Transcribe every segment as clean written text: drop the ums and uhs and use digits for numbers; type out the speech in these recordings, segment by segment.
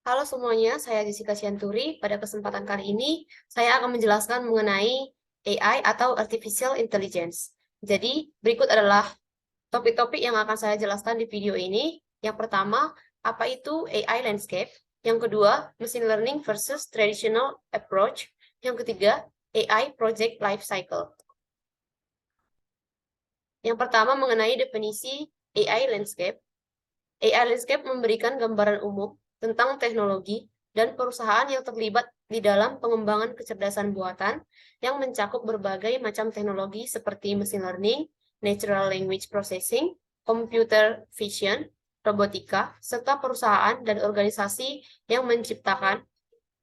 Halo semuanya, saya Jessica Sianturi. Pada kesempatan kali ini, saya akan menjelaskan mengenai AI atau Artificial Intelligence. Jadi, berikut adalah topik-topik yang akan saya jelaskan di video ini. Yang pertama, apa itu AI landscape? Yang kedua, machine learning versus traditional approach. Yang ketiga, AI project life cycle. Yang pertama, mengenai definisi AI landscape. AI landscape memberikan gambaran umum tentang teknologi dan perusahaan yang terlibat di dalam pengembangan kecerdasan buatan yang mencakup berbagai macam teknologi seperti machine learning, natural language processing, computer vision, robotika, serta perusahaan dan organisasi yang menciptakan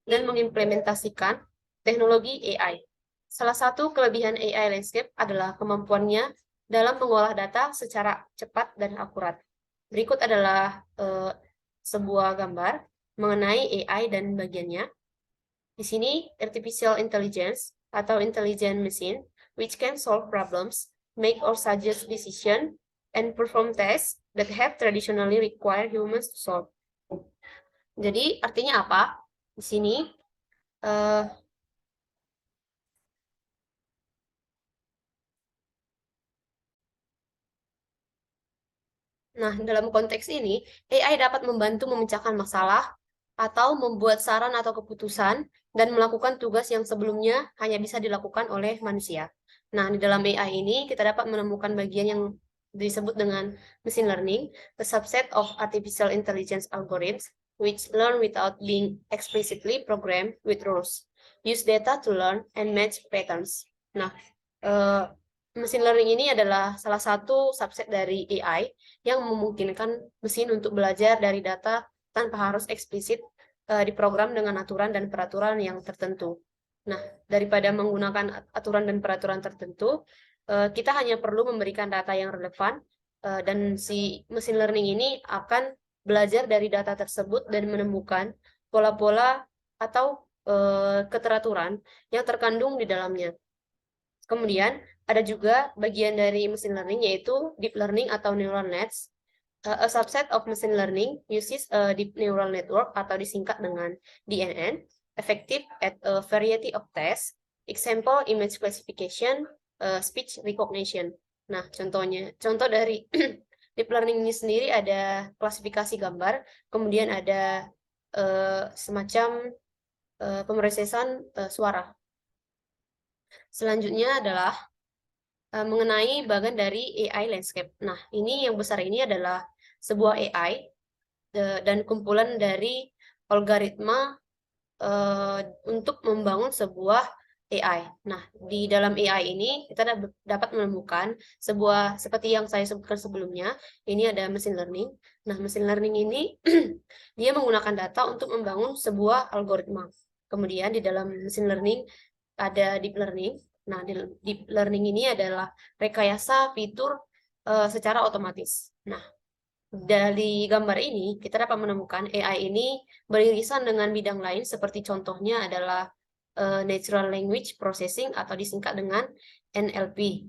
dan mengimplementasikan teknologi AI. Salah satu kelebihan AI landscape adalah kemampuannya dalam mengolah data secara cepat dan akurat. Berikut adalah sebuah gambar mengenai AI dan bagiannya. Di sini, artificial intelligence atau intelligent machine, which can solve problems, make or suggest decision, and perform tasks that have traditionally required humans to solve. Jadi, artinya apa? Di sini, uh, Nah, dalam konteks ini, AI dapat membantu memecahkan masalah atau membuat saran atau keputusan dan melakukan tugas yang sebelumnya hanya bisa dilakukan oleh manusia. Nah, di dalam AI ini kita dapat menemukan bagian yang disebut dengan machine learning, a subset of artificial intelligence algorithms which learn without being explicitly programmed with rules, use data to learn and match patterns. Nah, machine learning ini adalah salah satu subset dari AI yang memungkinkan mesin untuk belajar dari data tanpa harus eksplisit diprogram dengan aturan dan peraturan yang tertentu. Nah, daripada menggunakan aturan dan peraturan tertentu, kita hanya perlu memberikan data yang relevan dan si machine learning ini akan belajar dari data tersebut dan menemukan pola-pola atau keteraturan yang terkandung di dalamnya. Kemudian ada juga bagian dari machine learning yaitu deep learning atau neural nets. A subset of machine learning uses a deep neural network atau disingkat dengan DNN, effective at a variety of tests, example image classification, speech recognition. Nah, contoh dari deep learning ini sendiri ada klasifikasi gambar, kemudian ada semacam pemrosesan suara. Selanjutnya adalah mengenai bagian dari AI landscape. Nah, ini yang besar ini adalah sebuah AI dan kumpulan dari algoritma untuk membangun sebuah AI. Nah, di dalam AI ini kita dapat menemukan sebuah seperti yang saya sebutkan sebelumnya, ini ada machine learning. Nah, machine learning ini dia menggunakan data untuk membangun sebuah algoritma. Kemudian di dalam machine learning ada deep learning. Nah, deep learning ini adalah rekayasa fitur secara otomatis. Nah, dari gambar ini, kita dapat menemukan AI ini beririsan dengan bidang lain seperti contohnya adalah Natural Language Processing atau disingkat dengan NLP.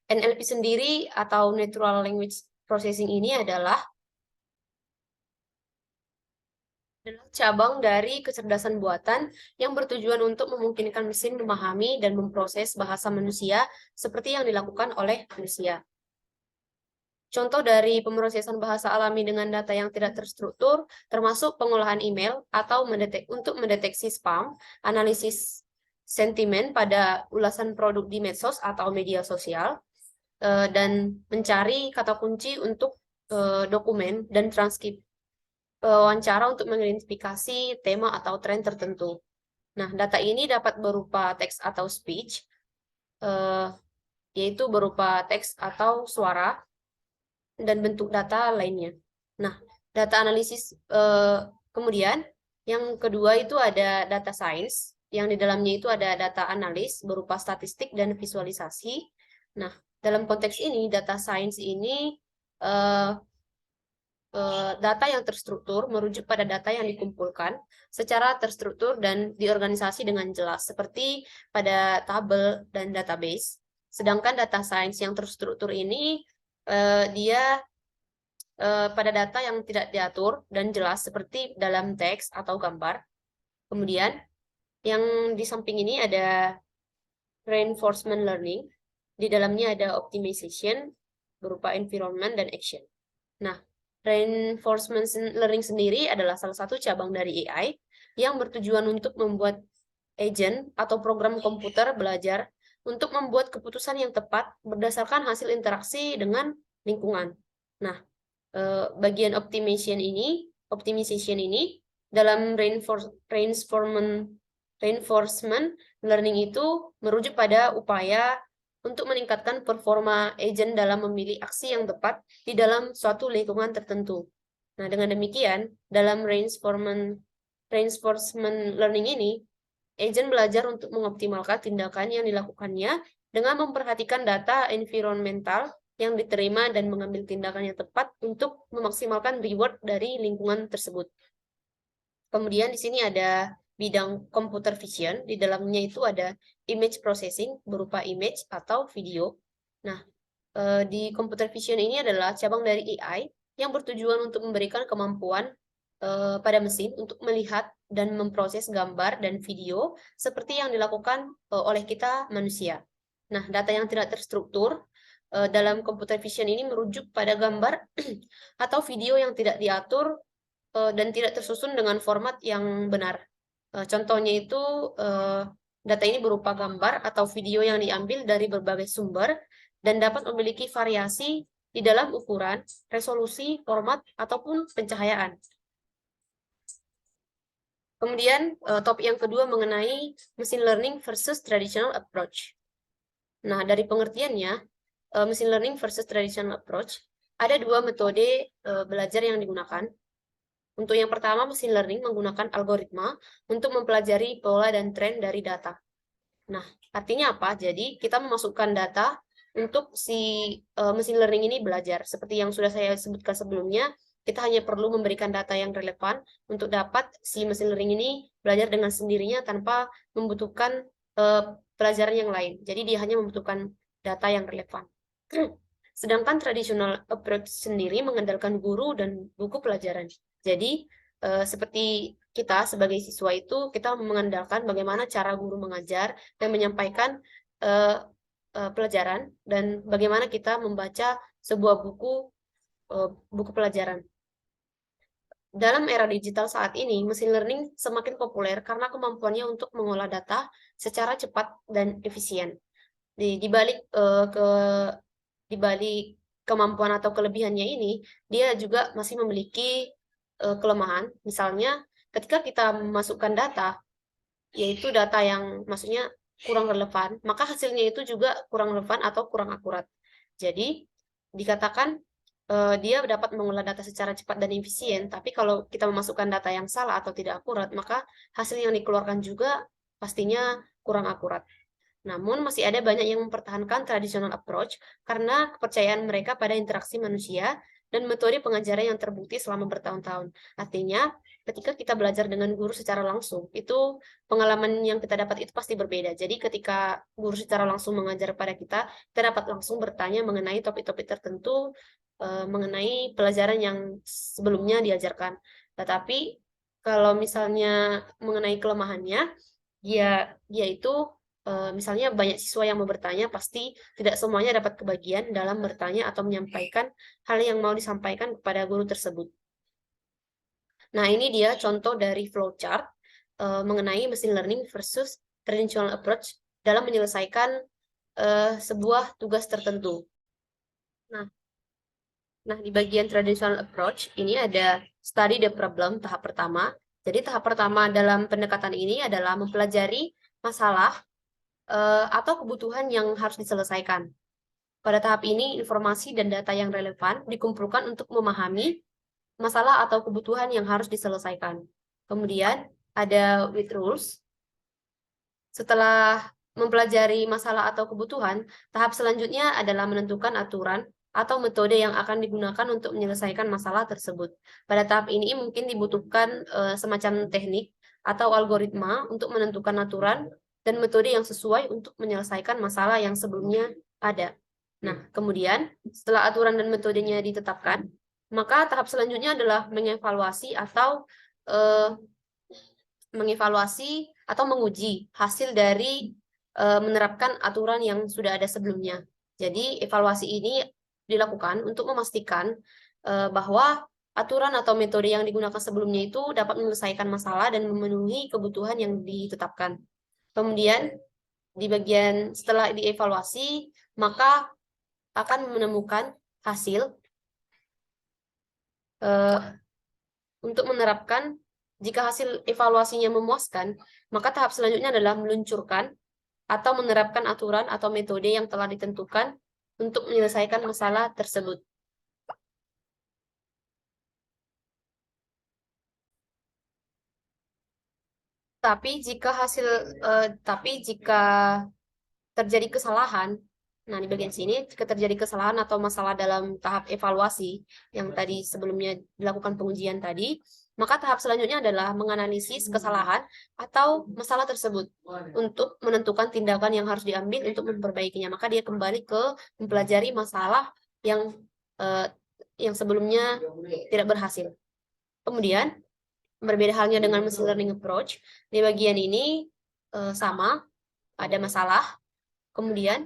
NLP sendiri atau Natural Language Processing ini adalah cabang dari kecerdasan buatan yang bertujuan untuk memungkinkan mesin memahami dan memproses bahasa manusia seperti yang dilakukan oleh manusia. Contoh dari pemrosesan bahasa alami dengan data yang tidak terstruktur, termasuk pengolahan email atau untuk mendeteksi spam, analisis sentimen pada ulasan produk di medsos atau media sosial, dan mencari kata kunci untuk dokumen dan transkrip wawancara untuk mengidentifikasi tema atau tren tertentu. Nah, data ini dapat berupa teks atau speech, yaitu berupa teks atau suara, dan bentuk data lainnya. Nah, data analisis kemudian yang kedua itu ada data science, yang di dalamnya itu ada data analis berupa statistik dan visualisasi. Nah, dalam konteks ini data science ini data yang terstruktur merujuk pada data yang dikumpulkan secara terstruktur dan diorganisasi dengan jelas, seperti pada tabel dan database. Sedangkan data science yang terstruktur ini dia pada data yang tidak diatur dan jelas seperti dalam teks atau gambar. Kemudian yang di samping ini ada reinforcement learning. Di dalamnya ada optimization berupa environment dan action. Nah, reinforcement learning sendiri adalah salah satu cabang dari AI yang bertujuan untuk membuat agent atau program komputer belajar untuk membuat keputusan yang tepat berdasarkan hasil interaksi dengan lingkungan. Nah, bagian optimization ini dalam reinforcement learning itu merujuk pada upaya untuk meningkatkan performa agent dalam memilih aksi yang tepat di dalam suatu lingkungan tertentu. Nah, dengan demikian, dalam reinforcement learning ini, agent belajar untuk mengoptimalkan tindakan yang dilakukannya dengan memperhatikan data environmental yang diterima dan mengambil tindakan yang tepat untuk memaksimalkan reward dari lingkungan tersebut. Kemudian di sini ada bidang computer vision, di dalamnya itu ada image processing berupa image atau video. Nah, di computer vision ini adalah cabang dari AI yang bertujuan untuk memberikan kemampuan pada mesin untuk melihat dan memproses gambar dan video seperti yang dilakukan oleh kita manusia. Nah, data yang tidak terstruktur dalam computer vision ini merujuk pada gambar atau video yang tidak diatur dan tidak tersusun dengan format yang benar. Contohnya itu data ini berupa gambar atau video yang diambil dari berbagai sumber dan dapat memiliki variasi di dalam ukuran, resolusi, format, ataupun pencahayaan. Kemudian topik yang kedua mengenai machine learning versus traditional approach. Nah, dari pengertiannya, machine learning versus traditional approach, ada dua metode belajar yang digunakan. Untuk yang pertama, machine learning menggunakan algoritma untuk mempelajari pola dan tren dari data. Nah, artinya apa? Jadi, kita memasukkan data untuk si machine learning ini belajar. Seperti yang sudah saya sebutkan sebelumnya, kita hanya perlu memberikan data yang relevan untuk dapat si machine learning ini belajar dengan sendirinya tanpa membutuhkan pelajaran yang lain. Jadi, dia hanya membutuhkan data yang relevan. Sedangkan traditional approach sendiri mengandalkan guru dan buku pelajaran. Jadi, seperti kita sebagai siswa itu, kita mengandalkan bagaimana cara guru mengajar dan menyampaikan pelajaran, dan bagaimana kita membaca sebuah buku pelajaran. Dalam era digital saat ini, machine learning semakin populer karena kemampuannya untuk mengolah data secara cepat dan efisien. Di balik kemampuan atau kelebihannya ini, dia juga masih memiliki kelemahan. Misalnya, ketika kita memasukkan data, yaitu data yang maksudnya kurang relevan, maka hasilnya itu juga kurang relevan atau kurang akurat. Jadi, dikatakan dia dapat mengolah data secara cepat dan efisien, tapi kalau kita memasukkan data yang salah atau tidak akurat, maka hasil yang dikeluarkan juga pastinya kurang akurat. Namun, masih ada banyak yang mempertahankan traditional approach karena kepercayaan mereka pada interaksi manusia dan metode pengajaran yang terbukti selama bertahun-tahun. Artinya, ketika kita belajar dengan guru secara langsung, itu pengalaman yang kita dapat itu pasti berbeda. Jadi, ketika guru secara langsung mengajar pada kita dapat langsung bertanya mengenai topik-topik tertentu, mengenai pelajaran yang sebelumnya diajarkan. Tetapi, kalau misalnya mengenai kelemahannya, dia itu misalnya banyak siswa yang mau bertanya, pasti tidak semuanya dapat kebagian dalam bertanya atau menyampaikan hal yang mau disampaikan kepada guru tersebut. Nah, ini dia contoh dari flowchart mengenai machine learning versus traditional approach dalam menyelesaikan sebuah tugas tertentu. Nah, di bagian traditional approach ini ada study the problem tahap pertama. Jadi tahap pertama dalam pendekatan ini adalah mempelajari masalah atau kebutuhan yang harus diselesaikan. Pada tahap ini, informasi dan data yang relevan dikumpulkan untuk memahami masalah atau kebutuhan yang harus diselesaikan. Kemudian ada with rules. Setelah mempelajari masalah atau kebutuhan, tahap selanjutnya adalah menentukan aturan atau metode yang akan digunakan untuk menyelesaikan masalah tersebut. Pada tahap ini mungkin dibutuhkan semacam teknik atau algoritma untuk menentukan aturan dan metode yang sesuai untuk menyelesaikan masalah yang sebelumnya ada. Nah, kemudian setelah aturan dan metodenya ditetapkan, Maka tahap selanjutnya adalah mengevaluasi atau menguji hasil dari menerapkan aturan yang sudah ada sebelumnya. Jadi evaluasi ini dilakukan untuk memastikan bahwa aturan atau metode yang digunakan sebelumnya itu dapat menyelesaikan masalah dan memenuhi kebutuhan yang ditetapkan. Kemudian di bagian setelah dievaluasi, maka akan menemukan hasil untuk menerapkan. Jika hasil evaluasinya memuaskan, maka tahap selanjutnya adalah meluncurkan atau menerapkan aturan atau metode yang telah ditentukan untuk menyelesaikan masalah tersebut. Tapi jika terjadi kesalahan, nah di bagian sini, jika terjadi kesalahan atau masalah dalam tahap evaluasi yang tadi sebelumnya dilakukan pengujian tadi, maka tahap selanjutnya adalah menganalisis kesalahan atau masalah tersebut untuk menentukan tindakan yang harus diambil untuk memperbaikinya. Maka dia kembali ke mempelajari masalah yang sebelumnya tidak berhasil. Kemudian, berbeda halnya dengan machine learning approach, di bagian ini sama, ada masalah, kemudian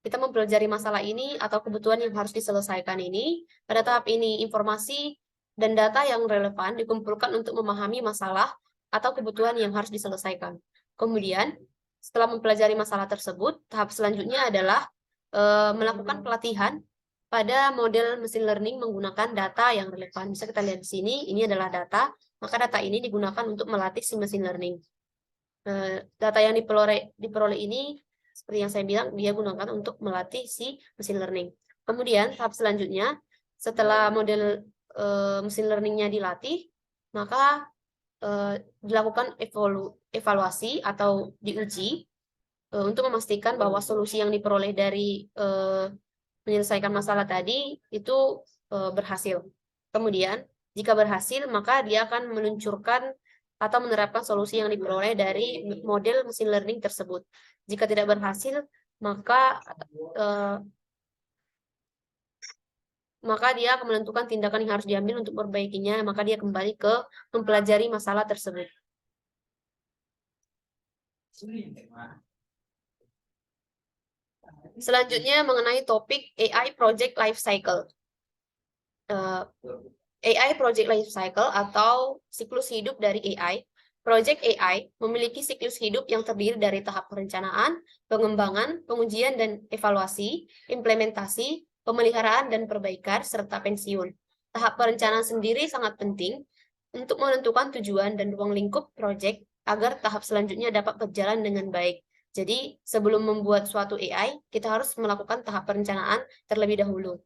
kita mempelajari masalah ini atau kebutuhan yang harus diselesaikan ini. Pada tahap ini, informasi dan data yang relevan dikumpulkan untuk memahami masalah atau kebutuhan yang harus diselesaikan. Kemudian, setelah mempelajari masalah tersebut, tahap selanjutnya adalah melakukan pelatihan pada model machine learning menggunakan data yang relevan. Bisa kita lihat di sini, ini adalah data, maka data ini digunakan untuk melatih si machine learning. Data yang diperoleh ini, seperti yang saya bilang, dia gunakan untuk melatih si machine learning. Kemudian tahap selanjutnya, setelah model machine learning-nya dilatih, maka dilakukan evaluasi atau diuji untuk memastikan bahwa solusi yang diperoleh dari menyelesaikan masalah tadi itu berhasil. Kemudian, jika berhasil, maka dia akan meluncurkan atau menerapkan solusi yang diperoleh dari model machine learning tersebut. Jika tidak berhasil, maka dia akan menentukan tindakan yang harus diambil untuk memperbaikinya, maka dia kembali ke mempelajari masalah tersebut. Selanjutnya mengenai topik AI Project Life Cycle. AI Project Life Cycle atau siklus hidup dari AI. Project AI memiliki siklus hidup yang terdiri dari tahap perencanaan, pengembangan, pengujian dan evaluasi, implementasi, pemeliharaan dan perbaikan, serta pensiun. Tahap perencanaan sendiri sangat penting untuk menentukan tujuan dan ruang lingkup proyek agar tahap selanjutnya dapat berjalan dengan baik. Jadi, sebelum membuat suatu AI, kita harus melakukan tahap perencanaan terlebih dahulu.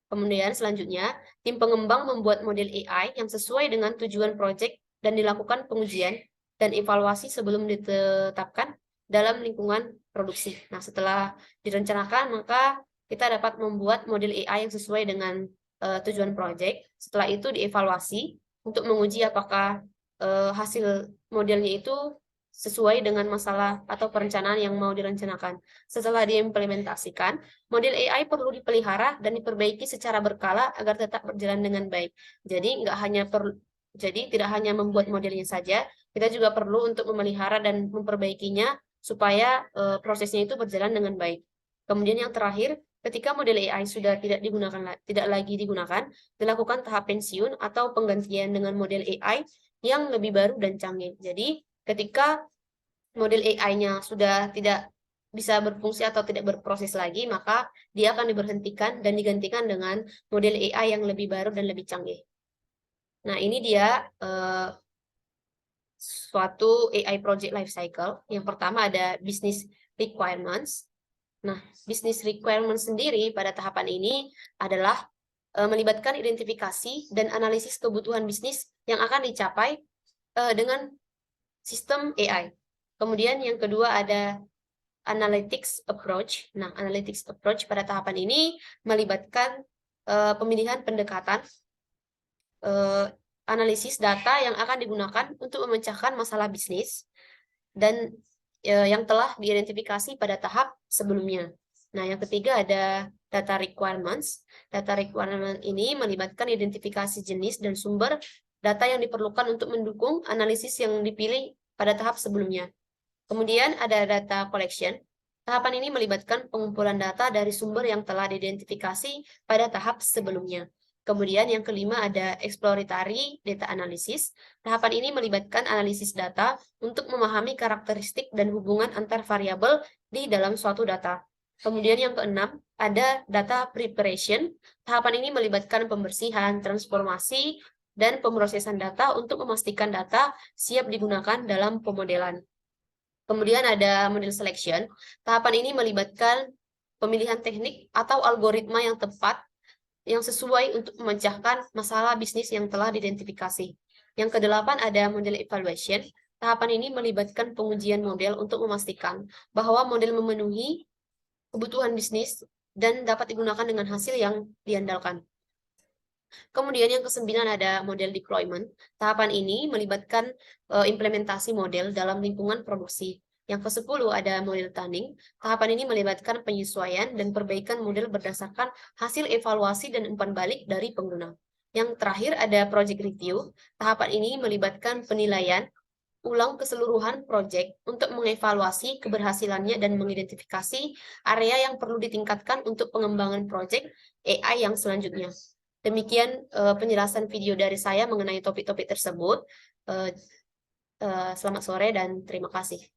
Kemudian selanjutnya, tim pengembang membuat model AI yang sesuai dengan tujuan proyek dan dilakukan pengujian dan evaluasi sebelum ditetapkan dalam lingkungan produksi. Nah, setelah direncanakan, maka kita dapat membuat model AI yang sesuai dengan tujuan proyek. Setelah itu dievaluasi untuk menguji apakah hasil modelnya itu sesuai dengan masalah atau perencanaan yang mau direncanakan. Setelah diimplementasikan, model AI perlu dipelihara dan diperbaiki secara berkala agar tetap berjalan dengan baik. Jadi tidak hanya membuat modelnya saja, kita juga perlu untuk memelihara dan memperbaikinya supaya prosesnya itu berjalan dengan baik. Kemudian yang terakhir, ketika model AI sudah tidak lagi digunakan, dilakukan tahap pensiun atau penggantian dengan model AI yang lebih baru dan canggih. Jadi ketika model AI-nya sudah tidak bisa berfungsi atau tidak berproses lagi, maka dia akan diberhentikan dan digantikan dengan model AI yang lebih baru dan lebih canggih. Nah, ini dia suatu AI project life cycle. Yang pertama ada business requirements. Nah, business requirements sendiri pada tahapan ini adalah melibatkan identifikasi dan analisis kebutuhan bisnis yang akan dicapai dengan sistem AI. Kemudian yang kedua ada analytics approach. Nah, analytics approach pada tahapan ini melibatkan pemilihan pendekatan analisis data yang akan digunakan untuk memecahkan masalah bisnis dan yang telah diidentifikasi pada tahap sebelumnya. Nah, yang ketiga ada data requirements. Data requirement ini melibatkan identifikasi jenis dan sumber data yang diperlukan untuk mendukung analisis yang dipilih pada tahap sebelumnya. Kemudian ada data collection. Tahapan ini melibatkan pengumpulan data dari sumber yang telah diidentifikasi pada tahap sebelumnya. Kemudian yang kelima ada exploratory data analysis. Tahapan ini melibatkan analisis data untuk memahami karakteristik dan hubungan antar variabel di dalam suatu data. Kemudian yang keenam ada data preparation. Tahapan ini melibatkan pembersihan, transformasi, dan pemrosesan data untuk memastikan data siap digunakan dalam pemodelan. Kemudian ada model selection. Tahapan ini melibatkan pemilihan teknik atau algoritma yang tepat yang sesuai untuk memecahkan masalah bisnis yang telah diidentifikasi. Yang kedelapan ada model evaluation. Tahapan ini melibatkan pengujian model untuk memastikan bahwa model memenuhi kebutuhan bisnis dan dapat digunakan dengan hasil yang diandalkan. Kemudian yang kesembilan ada model deployment. Tahapan ini melibatkan implementasi model dalam lingkungan produksi. Yang ke-10 ada model tuning. Tahapan ini melibatkan penyesuaian dan perbaikan model berdasarkan hasil evaluasi dan umpan balik dari pengguna. Yang terakhir ada project review. Tahapan ini melibatkan penilaian ulang keseluruhan proyek untuk mengevaluasi keberhasilannya dan mengidentifikasi area yang perlu ditingkatkan untuk pengembangan proyek AI yang selanjutnya. Demikian penjelasan video dari saya mengenai topik-topik tersebut. Selamat sore dan terima kasih.